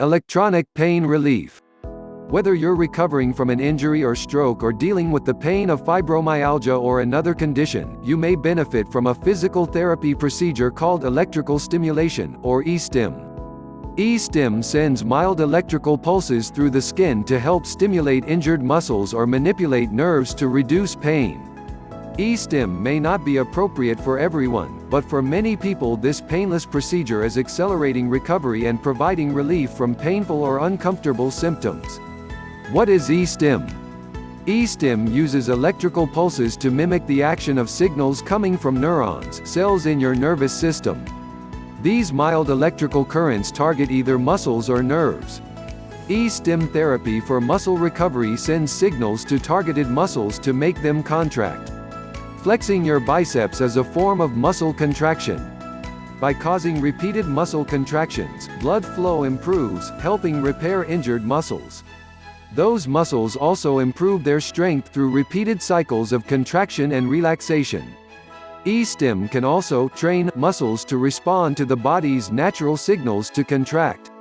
Electronic pain relief. Whether you're recovering from an injury or stroke or dealing with the pain of fibromyalgia or another condition, you may benefit from a physical therapy procedure called electrical stimulation, or e-stim. E-stim sends mild electrical pulses through the skin to help stimulate injured muscles or manipulate nerves to reduce pain. E-stim may not be appropriate for everyone, but for many people this painless procedure is accelerating recovery and providing relief from painful or uncomfortable symptoms. What is e-stim? E-stim uses electrical pulses to mimic the action of signals coming from neurons, cells in your nervous system. These mild electrical currents target either muscles or nerves. E-stim therapy for muscle recovery sends signals to targeted muscles to make them contract. Flexing your biceps is a form of muscle contraction. By causing repeated muscle contractions, blood flow improves, helping repair injured muscles. Those muscles also improve their strength through repeated cycles of contraction and relaxation. E-stim can also train muscles to respond to the body's natural signals to contract.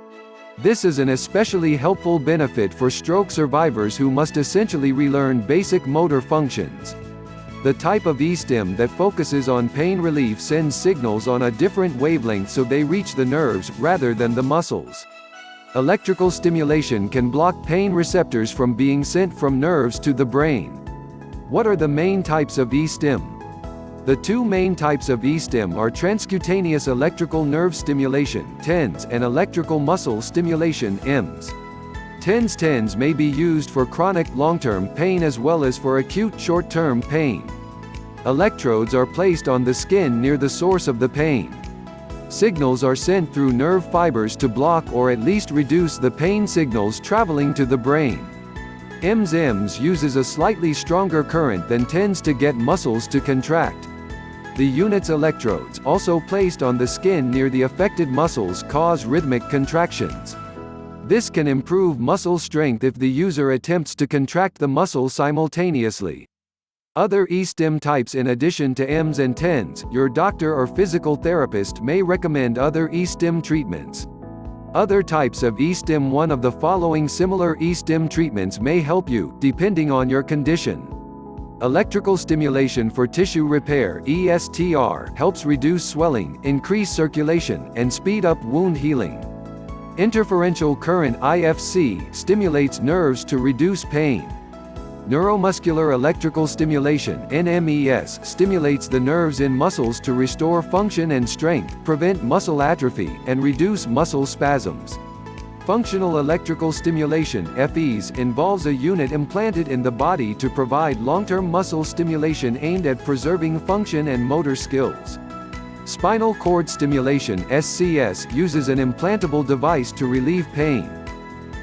This is an especially helpful benefit for stroke survivors who must essentially relearn basic motor functions. The type of e-stim that focuses on pain relief sends signals on a different wavelength so they reach the nerves, rather than the muscles. Electrical stimulation can block pain receptors from being sent from nerves to the brain. What are the main types of e-stim? The two main types of e-stim are transcutaneous electrical nerve stimulation (TENS) and electrical muscle stimulation (EMS). TENS may be used for chronic long-term pain as well as for acute short-term pain. Electrodes are placed on the skin near the source of the pain. Signals are sent through nerve fibers to block or at least reduce the pain signals traveling to the brain. EMS uses a slightly stronger current than TENS to get muscles to contract. The unit's electrodes, also placed on the skin near the affected muscles, cause rhythmic contractions. This can improve muscle strength if the user attempts to contract the muscle simultaneously. Other e-stim types. In addition to EMS and TENS, your doctor or physical therapist may recommend other e-stim treatments. Other types of e-stim. One of the following similar e-stim treatments may help you, depending on your condition. Electrical stimulation for tissue repair (ESTR) helps reduce swelling, increase circulation, and speed up wound healing. Interferential current (IFC) stimulates nerves to reduce pain. Neuromuscular electrical stimulation (NMES) stimulates the nerves in muscles to restore function and strength, prevent muscle atrophy, and reduce muscle spasms. Functional electrical stimulation (FES) involves a unit implanted in the body to provide long-term muscle stimulation aimed at preserving function and motor skills. Spinal cord stimulation (SCS) uses an implantable device to relieve pain.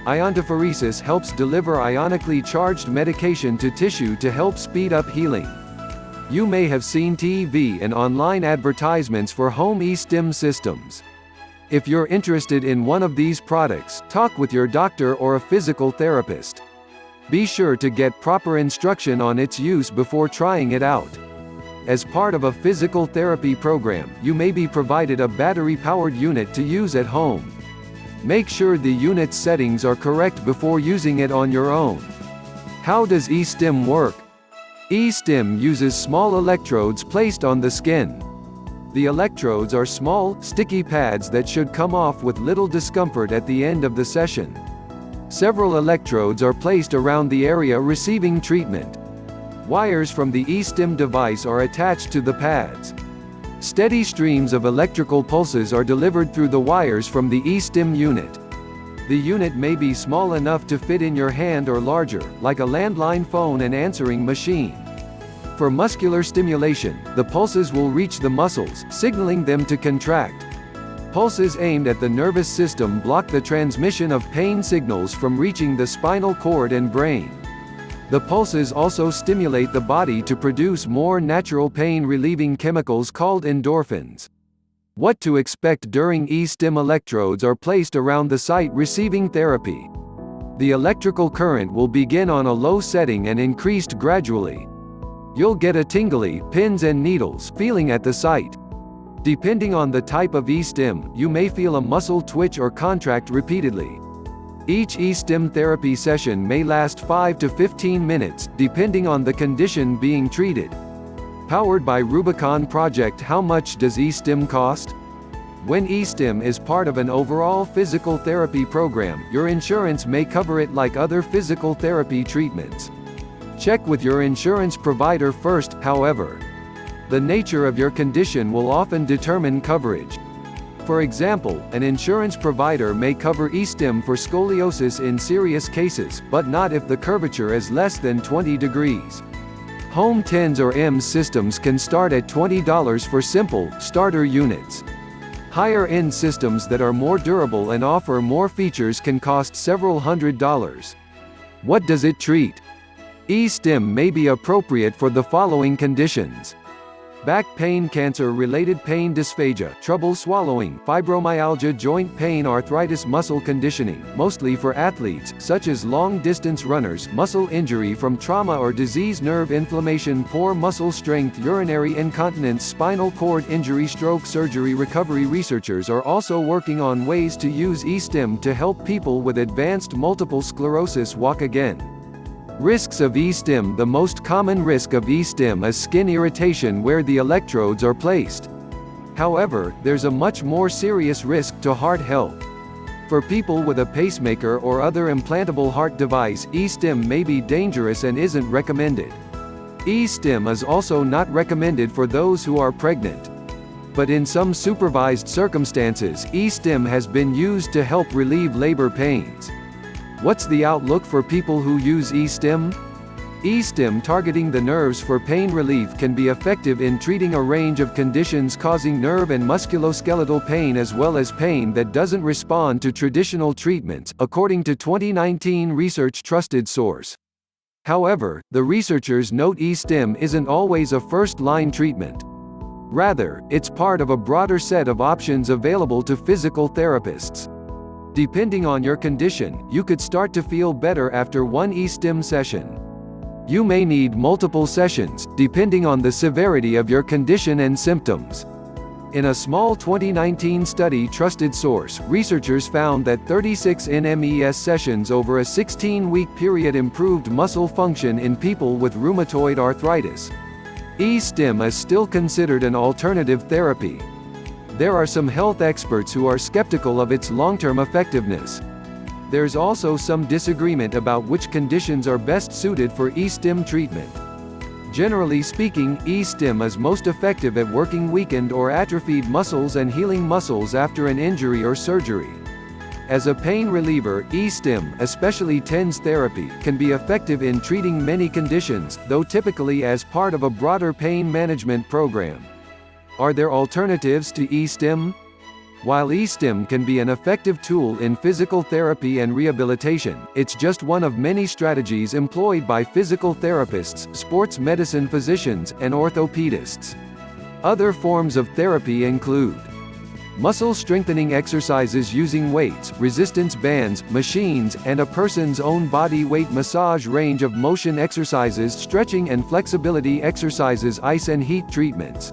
Iontophoresis helps deliver ionically charged medication to tissue to help speed up healing. You may have seen TV and online advertisements for home e-stim systems. If you're interested in one of these products, talk with your doctor or a physical therapist. Be sure to get proper instruction on its use before trying it out. As part of a physical therapy program, you may be provided a battery-powered unit to use at home. Make sure the unit's settings are correct before using it on your own. How does e-stim work? E-stim uses small electrodes placed on the skin. The electrodes are small, sticky pads that should come off with little discomfort at the end of the session. Several electrodes are placed around the area receiving treatment. Wires from the e-stim device are attached to the pads. Steady streams of electrical pulses are delivered through the wires from the e-stim unit. The unit may be small enough to fit in your hand or larger, like a landline phone and answering machine. For muscular stimulation, the pulses will reach the muscles, signaling them to contract. Pulses aimed at the nervous system block the transmission of pain signals from reaching the spinal cord and brain. The pulses also stimulate the body to produce more natural pain-relieving chemicals called endorphins. What to expect during e-stim? Electrodes are placed around the site receiving therapy. The electrical current will begin on a low setting and increased gradually. You'll get a tingly, pins and needles feeling at the site. Depending on the type of e-stim, you may feel a muscle twitch or contract repeatedly. Each e-stim therapy session may last 5 to 15 minutes, depending on the condition being treated. Powered by Rubicon Project. How much does e-stim cost? When e-stim is part of an overall physical therapy program, your insurance may cover it like other physical therapy treatments. Check with your insurance provider first, however. The nature of your condition will often determine coverage. For example, an insurance provider may cover e-stim for scoliosis in serious cases, but not if the curvature is less than 20 degrees. Home TENS or EMS systems can start at $20 for simple, starter units. Higher-end systems that are more durable and offer more features can cost several $100s. What does it treat? E-stim may be appropriate for the following conditions: back pain, cancer-related pain, dysphagia, trouble swallowing, fibromyalgia, joint pain, arthritis, muscle conditioning, mostly for athletes, such as long-distance runners, muscle injury from trauma or disease, nerve inflammation, poor muscle strength, urinary incontinence, spinal cord injury, stroke, surgery, recovery. Researchers are also working on ways to use e-stim to help people with advanced multiple sclerosis walk again. Risks of e-stim. The most common risk of e-stim is skin irritation where the electrodes are placed. However, there's a much more serious risk to heart health. For people with a pacemaker or other implantable heart device, e-stim may be dangerous and isn't recommended. E-stim is also not recommended for those who are pregnant. But in some supervised circumstances, e-stim has been used to help relieve labor pains. What's the outlook for people who use e-stim? E-stim targeting the nerves for pain relief can be effective in treating a range of conditions causing nerve and musculoskeletal pain as well as pain that doesn't respond to traditional treatments, according to 2019 research trusted source. However, the researchers note e-stim isn't always a first-line treatment. Rather, it's part of a broader set of options available to physical therapists. Depending on your condition, you could start to feel better after one e-stim session. You may need multiple sessions, depending on the severity of your condition and symptoms. In a small 2019 study trusted source, researchers found that 36 NMES sessions over a 16-week period improved muscle function in people with rheumatoid arthritis. E-stim is still considered an alternative therapy. There are some health experts who are skeptical of its long-term effectiveness. There's also some disagreement about which conditions are best suited for e-stim treatment. Generally speaking, e-stim is most effective at working weakened or atrophied muscles and healing muscles after an injury or surgery. As a pain reliever, e-stim, especially TENS therapy, can be effective in treating many conditions, though typically as part of a broader pain management program. Are there alternatives to e-stim? While e-stim can be an effective tool in physical therapy and rehabilitation, it's just one of many strategies employed by physical therapists, sports medicine physicians, and orthopedists. Other forms of therapy include muscle strengthening exercises using weights, resistance bands, machines, and a person's own body weight, massage, range of motion exercises, stretching and flexibility exercises, ice and heat treatments.